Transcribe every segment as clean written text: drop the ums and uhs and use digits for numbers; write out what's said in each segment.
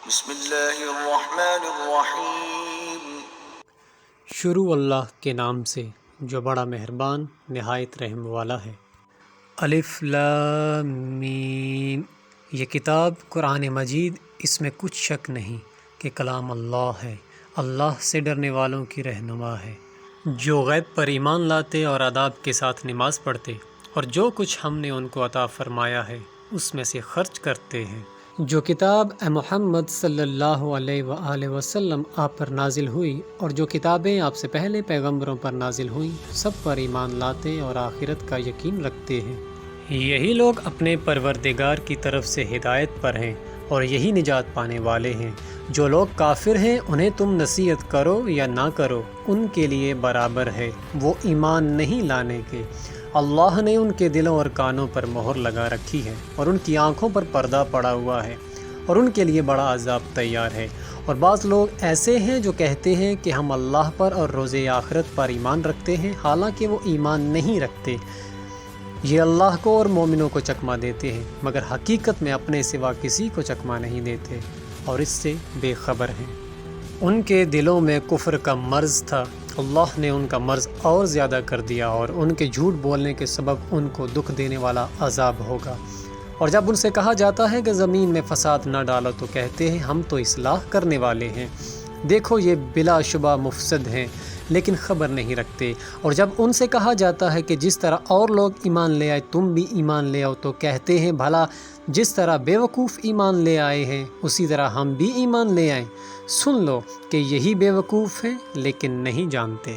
بسم اللہ الرحمن الرحیم۔ شروع اللہ کے نام سے جو بڑا مہربان نہایت رحم والا ہے۔ الف لام میم۔ یہ کتاب قرآن مجید، اس میں کچھ شک نہیں کہ کلام اللہ ہے، اللہ سے ڈرنے والوں کی رہنما ہے، جو غیب پر ایمان لاتے اور آداب کے ساتھ نماز پڑھتے اور جو کچھ ہم نے ان کو عطا فرمایا ہے اس میں سے خرچ کرتے ہیں۔ جو کتاب اے محمد صلی اللہ علیہ وآلہ وسلم آپ پر نازل ہوئی اور جو کتابیں آپ سے پہلے پیغمبروں پر نازل ہوئیں، سب پر ایمان لاتے اور آخرت کا یقین رکھتے ہیں۔ یہی لوگ اپنے پروردگار کی طرف سے ہدایت پر ہیں اور یہی نجات پانے والے ہیں۔ جو لوگ کافر ہیں انہیں تم نصیحت کرو یا نہ کرو، ان کے لیے برابر ہے، وہ ایمان نہیں لانے کے۔ اللہ نے ان کے دلوں اور کانوں پر مہر لگا رکھی ہے اور ان کی آنکھوں پر پردہ پڑا ہوا ہے اور ان کے لیے بڑا عذاب تیار ہے۔ اور بعض لوگ ایسے ہیں جو کہتے ہیں کہ ہم اللہ پر اور روز آخرت پر ایمان رکھتے ہیں، حالانکہ وہ ایمان نہیں رکھتے۔ یہ اللہ کو اور مومنوں کو چکمہ دیتے ہیں، مگر حقیقت میں اپنے سوا کسی کو چکمہ نہیں دیتے اور اس سے بے خبر ہیں۔ ان کے دلوں میں کفر کا مرض تھا، اللہ نے ان کا مرض اور زیادہ کر دیا اور ان کے جھوٹ بولنے کے سبب ان کو دکھ دینے والا عذاب ہوگا۔ اور جب ان سے کہا جاتا ہے کہ زمین میں فساد نہ ڈالو تو کہتے ہیں ہم تو اصلاح کرنے والے ہیں۔ دیکھو یہ بلا شبہ مفسد ہیں لیکن خبر نہیں رکھتے۔ اور جب ان سے کہا جاتا ہے کہ جس طرح اور لوگ ایمان لے آئے تم بھی ایمان لے آؤ تو کہتے ہیں بھلا جس طرح بیوقوف ایمان لے آئے ہیں اسی طرح ہم بھی ایمان لے آئیں۔ سن لو کہ یہی بیوقوف ہیں لیکن نہیں جانتے۔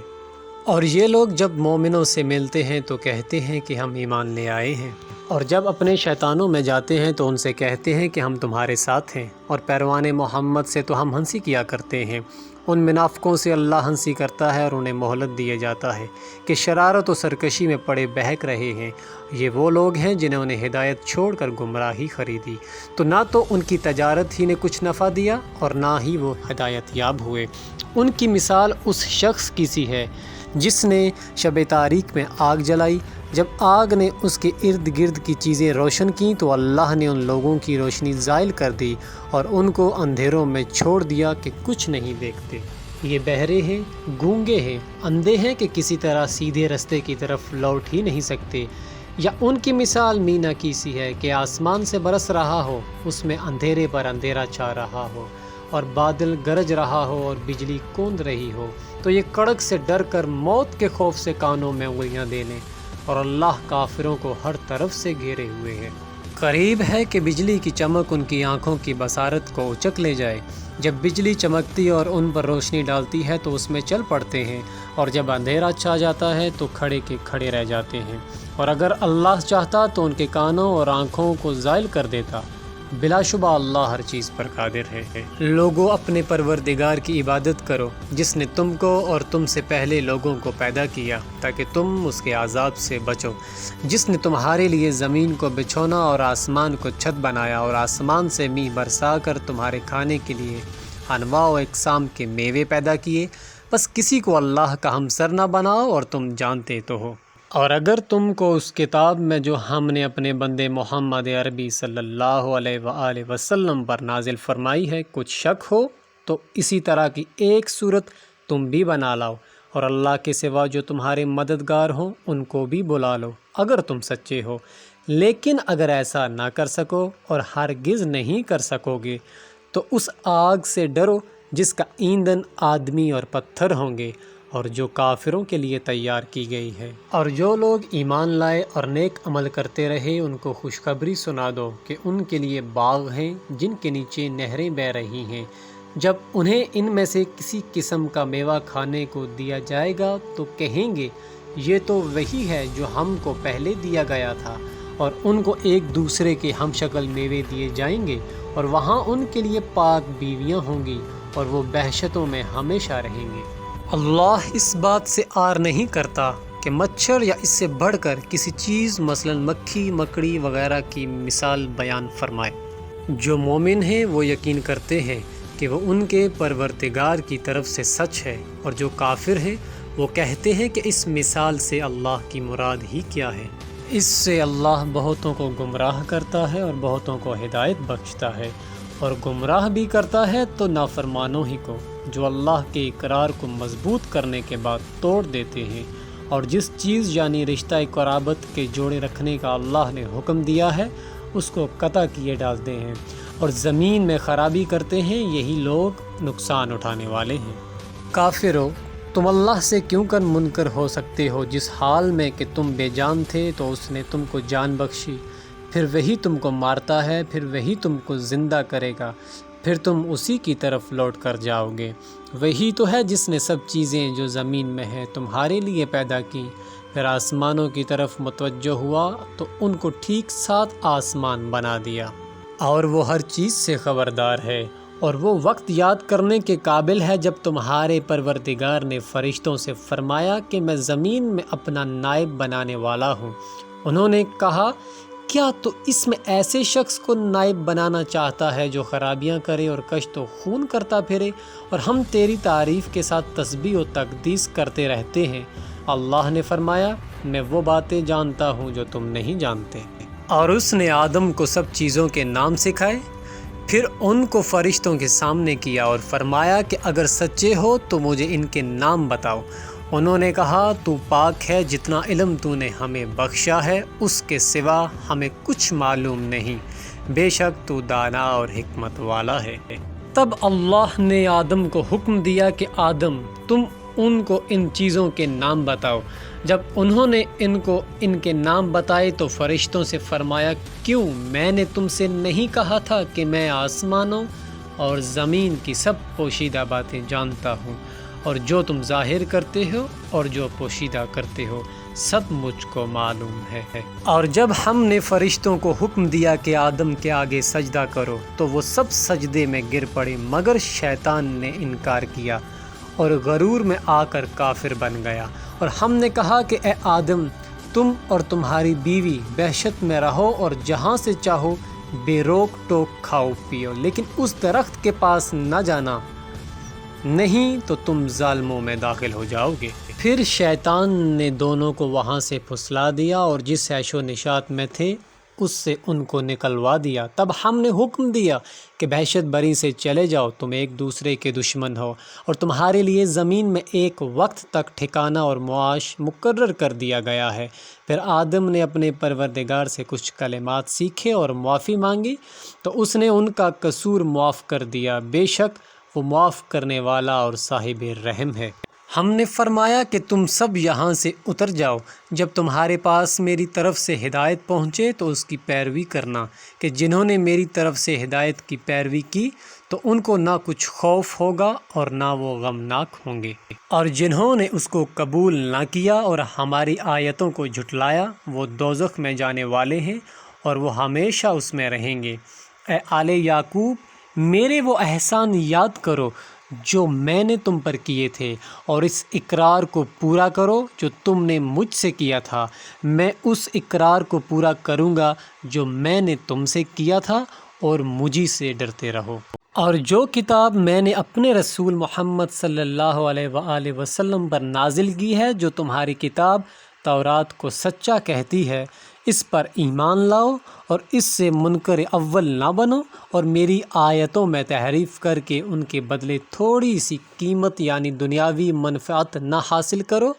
اور یہ لوگ جب مومنوں سے ملتے ہیں تو کہتے ہیں کہ ہم ایمان لے آئے ہیں، اور جب اپنے شیطانوں میں جاتے ہیں تو ان سے کہتے ہیں کہ ہم تمہارے ساتھ ہیں، اور پیروان محمد سے تو ہم ہنسی کیا کرتے ہیں۔ ان منافقوں سے اللہ ہنسی کرتا ہے اور انہیں مہلت دیے جاتا ہے کہ شرارت و سرکشی میں پڑے بہک رہے ہیں۔ یہ وہ لوگ ہیں جنہوں نے ہدایت چھوڑ کر گمراہی خریدی، تو نہ تو ان کی تجارت ہی نے کچھ نفع دیا اور نہ ہی وہ ہدایت یاب ہوئے۔ ان کی مثال اس شخص کی سی ہے جس نے شب تاریک میں آگ جلائی، جب آگ نے اس کے ارد گرد کی چیزیں روشن کیں تو اللہ نے ان لوگوں کی روشنی زائل کر دی اور ان کو اندھیروں میں چھوڑ دیا کہ کچھ نہیں دیکھتے۔ یہ بہرے ہیں، گونگے ہیں، اندھے ہیں کہ کسی طرح سیدھے رستے کی طرف لوٹ ہی نہیں سکتے۔ یا ان کی مثال مینا کی سی ہے کہ آسمان سے برس رہا ہو، اس میں اندھیرے پر اندھیرا چھا رہا ہو اور بادل گرج رہا ہو اور بجلی کوند رہی ہو، تو یہ کڑک سے ڈر کر موت کے خوف سے کانوں میں انگلیاں دے لیں، اور اللہ کافروں کو ہر طرف سے گھیرے ہوئے ہے۔ قریب ہے کہ بجلی کی چمک ان کی آنکھوں کی بصارت کو اچک لے جائے۔ جب بجلی چمکتی اور ان پر روشنی ڈالتی ہے تو اس میں چل پڑتے ہیں، اور جب اندھیرا چھا جاتا ہے تو کھڑے کے کھڑے رہ جاتے ہیں۔ اور اگر اللہ چاہتا تو ان کے کانوں اور آنکھوں کو زائل کر دیتا، بلا شبہ اللہ ہر چیز پر قادر ہے۔ لوگوں اپنے پروردگار کی عبادت کرو جس نے تم کو اور تم سے پہلے لوگوں کو پیدا کیا تاکہ تم اس کے عذاب سے بچو، جس نے تمہارے لیے زمین کو بچھونا اور آسمان کو چھت بنایا اور آسمان سے میںہ برسا کر تمہارے کھانے کے لیے انواع و اقسام کے میوے پیدا کیے۔ بس کسی کو اللہ کا ہمسر نہ بناؤ اور تم جانتے تو ہو۔ اور اگر تم کو اس کتاب میں جو ہم نے اپنے بندے محمد عربی صلی اللہ علیہ وآلہ وسلم پر نازل فرمائی ہے کچھ شک ہو تو اسی طرح کی ایک صورت تم بھی بنا لاؤ، اور اللہ کے سوا جو تمہارے مددگار ہوں ان کو بھی بلا لو اگر تم سچے ہو۔ لیکن اگر ایسا نہ کر سکو اور ہرگز نہیں کر سکو گے تو اس آگ سے ڈرو جس کا ایندھن آدمی اور پتھر ہوں گے اور جو کافروں کے لیے تیار کی گئی ہے۔ اور جو لوگ ایمان لائے اور نیک عمل کرتے رہے ان کو خوشخبری سنا دو کہ ان کے لیے باغ ہیں جن کے نیچے نہریں بہہ رہی ہیں، جب انہیں ان میں سے کسی قسم کا میوہ کھانے کو دیا جائے گا تو کہیں گے یہ تو وہی ہے جو ہم کو پہلے دیا گیا تھا، اور ان کو ایک دوسرے کے ہم شکل میوے دیے جائیں گے اور وہاں ان کے لیے پاک بیویاں ہوں گی اور وہ بہشتوں میں ہمیشہ رہیں گے۔ اللہ اس بات سے آر نہیں کرتا کہ مچھر یا اس سے بڑھ کر کسی چیز مثلا مکھی، مکڑی وغیرہ کی مثال بیان فرمائے۔ جو مومن ہیں وہ یقین کرتے ہیں کہ وہ ان کے پروردگار کی طرف سے سچ ہے، اور جو کافر ہیں وہ کہتے ہیں کہ اس مثال سے اللہ کی مراد ہی کیا ہے۔ اس سے اللہ بہتوں کو گمراہ کرتا ہے اور بہتوں کو ہدایت بخشتا ہے، اور گمراہ بھی کرتا ہے تو نافرمانوں ہی کو، جو اللہ کے اقرار کو مضبوط کرنے کے بعد توڑ دیتے ہیں، اور جس چیز یعنی رشتہ قرابت کے جوڑے رکھنے کا اللہ نے حکم دیا ہے اس کو قطع کیے ڈالتے ہیں اور زمین میں خرابی کرتے ہیں، یہی لوگ نقصان اٹھانے والے ہیں۔ کافرو، تم اللہ سے کیوں کر منکر ہو سکتے ہو؟ جس حال میں کہ تم بے جان تھے تو اس نے تم کو جان بخشی، پھر وہی تم کو مارتا ہے، پھر وہی تم کو زندہ کرے گا، پھر تم اسی کی طرف لوٹ کر جاؤ گے۔ وہی تو ہے جس نے سب چیزیں جو زمین میں ہیں تمہارے لیے پیدا کی، پھر آسمانوں کی طرف متوجہ ہوا تو ان کو ٹھیک 7 آسمان بنا دیا، اور وہ ہر چیز سے خبردار ہے۔ اور وہ وقت یاد کرنے کے قابل ہے جب تمہارے پروردگار نے فرشتوں سے فرمایا کہ میں زمین میں اپنا نائب بنانے والا ہوں۔ انہوں نے کہا، کیا تو اس میں ایسے شخص کو نائب بنانا چاہتا ہے جو خرابیاں کرے اور کشت و خون کرتا پھرے، اور ہم تیری تعریف کے ساتھ تسبیح و تقدیس کرتے رہتے ہیں؟ اللہ نے فرمایا، میں وہ باتیں جانتا ہوں جو تم نہیں جانتے۔ اور اس نے آدم کو سب چیزوں کے نام سکھائے، پھر ان کو فرشتوں کے سامنے کیا اور فرمایا کہ اگر سچے ہو تو مجھے ان کے نام بتاؤ۔ انہوں نے کہا، تو پاک ہے، جتنا علم تو نے ہمیں بخشا ہے اس کے سوا ہمیں کچھ معلوم نہیں، بے شک تو دانا اور حکمت والا ہے۔ تب اللہ نے آدم کو حکم دیا کہ آدم، تم ان کو ان چیزوں کے نام بتاؤ۔ جب انہوں نے ان کو ان کے نام بتائے تو فرشتوں سے فرمایا، کیوں میں نے تم سے نہیں کہا تھا کہ میں آسمانوں اور زمین کی سب پوشیدہ باتیں جانتا ہوں، اور جو تم ظاہر کرتے ہو اور جو پوشیدہ کرتے ہو سب مجھ کو معلوم ہے۔ اور جب ہم نے فرشتوں کو حکم دیا کہ آدم کے آگے سجدہ کرو تو وہ سب سجدے میں گر پڑے مگر شیطان نے انکار کیا اور غرور میں آ کر کافر بن گیا۔ اور ہم نے کہا کہ اے آدم، تم اور تمہاری بیوی وحشت میں رہو اور جہاں سے چاہو بے روک ٹوک کھاؤ پیو، لیکن اس درخت کے پاس نہ جانا، نہیں تو تم ظالموں میں داخل ہو جاؤ گے۔ پھر شیطان نے دونوں کو وہاں سے پھسلا دیا اور جس عیش و نشاط میں تھے اس سے ان کو نکلوا دیا۔ تب ہم نے حکم دیا کہ بہشت بری سے چلے جاؤ، تم ایک دوسرے کے دشمن ہو، اور تمہارے لیے زمین میں ایک وقت تک ٹھکانہ اور معاش مقرر کر دیا گیا ہے۔ پھر آدم نے اپنے پروردگار سے کچھ کلمات سیکھے اور معافی مانگی تو اس نے ان کا قصور معاف کر دیا، بے شک وہ معاف کرنے والا اور صاحب رحم ہے۔ ہم نے فرمایا کہ تم سب یہاں سے اتر جاؤ، جب تمہارے پاس میری طرف سے ہدایت پہنچے تو اس کی پیروی کرنا، کہ جنہوں نے میری طرف سے ہدایت کی پیروی کی تو ان کو نہ کچھ خوف ہوگا اور نہ وہ غمناک ہوں گے، اور جنہوں نے اس کو قبول نہ کیا اور ہماری آیتوں کو جھٹلایا وہ دوزخ میں جانے والے ہیں اور وہ ہمیشہ اس میں رہیں گے۔ اے آل یعقوب، میرے وہ احسان یاد کرو جو میں نے تم پر کیے تھے، اور اس اقرار کو پورا کرو جو تم نے مجھ سے کیا تھا، میں اس اقرار کو پورا کروں گا جو میں نے تم سے کیا تھا، اور مجھی سے ڈرتے رہو۔ اور جو کتاب میں نے اپنے رسول محمد صلی اللہ علیہ وآلہ وسلم پر نازل کی ہے، جو تمہاری کتاب تورات کو سچا کہتی ہے، اس پر ایمان لاؤ اور اس سے منکر اول نہ بنو، اور میری آیتوں میں تحریف کر کے ان کے بدلے تھوڑی سی قیمت یعنی دنیاوی منفعت نہ حاصل کرو،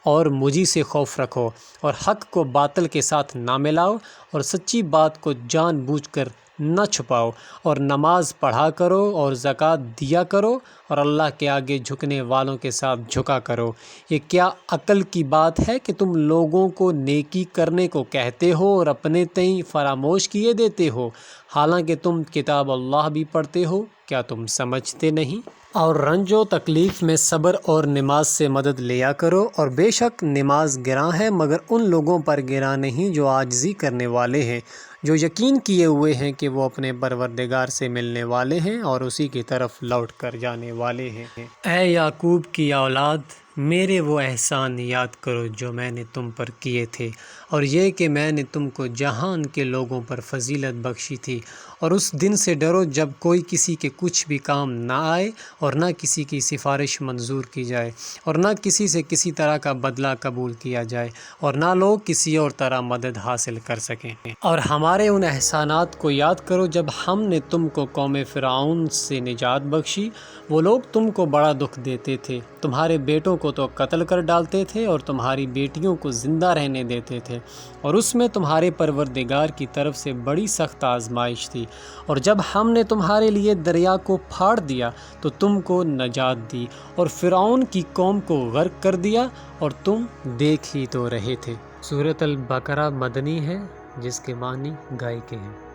اور مجھی سے خوف رکھو، اور حق کو باطل کے ساتھ نہ ملاؤ، اور سچی بات کو جان بوجھ کر نہ چھپاؤ، اور نماز پڑھا کرو اور زکوٰۃ دیا کرو، اور اللہ کے آگے جھکنے والوں کے ساتھ جھکا کرو۔ یہ کیا عقل کی بات ہے کہ تم لوگوں کو نیکی کرنے کو کہتے ہو اور اپنے تئیں فراموش کیے دیتے ہو، حالانکہ تم کتاب اللہ بھی پڑھتے ہو؟ کیا تم سمجھتے نہیں؟ اور رنج و تکلیف میں صبر اور نماز سے مدد لیا کرو، اور بے شک نماز گراں ہے مگر ان لوگوں پر گراں نہیں جو عاجزی کرنے والے ہیں، جو یقین کیے ہوئے ہیں کہ وہ اپنے پروردگار سے ملنے والے ہیں اور اسی کی طرف لوٹ کر جانے والے ہیں۔ اے یعقوب کی اولاد، میرے وہ احسان یاد کرو جو میں نے تم پر کیے تھے، اور یہ کہ میں نے تم کو جہان کے لوگوں پر فضیلت بخشی تھی، اور اس دن سے ڈرو جب کوئی کسی کے کچھ بھی کام نہ آئے، اور نہ کسی کی سفارش منظور کی جائے، اور نہ کسی سے کسی طرح کا بدلہ قبول کیا جائے، اور نہ لوگ کسی اور طرح مدد حاصل کر سکیں۔ اور ہمارے ان احسانات کو یاد کرو جب ہم نے تم کو قوم فرعون سے نجات بخشی۔ وہ لوگ تم کو بڑا دکھ دیتے تھے، تمہارے بیٹوں کو تو قتل کر ڈالتے تھے اور تمہاری بیٹیوں کو زندہ رہنے دیتے تھے، اور اس میں تمہارے پروردگار کی طرف سے بڑی سخت آزمائش تھی۔ اور جب ہم نے تمہارے لیے دریا کو پھاڑ دیا تو تم کو نجات دی، اور فرعون کی قوم کو غرق کر دیا، اور تم دیکھ ہی تو رہے تھے۔ سورۃ البقرہ مدنی ہے، جس کے معنی گائے کے ہیں۔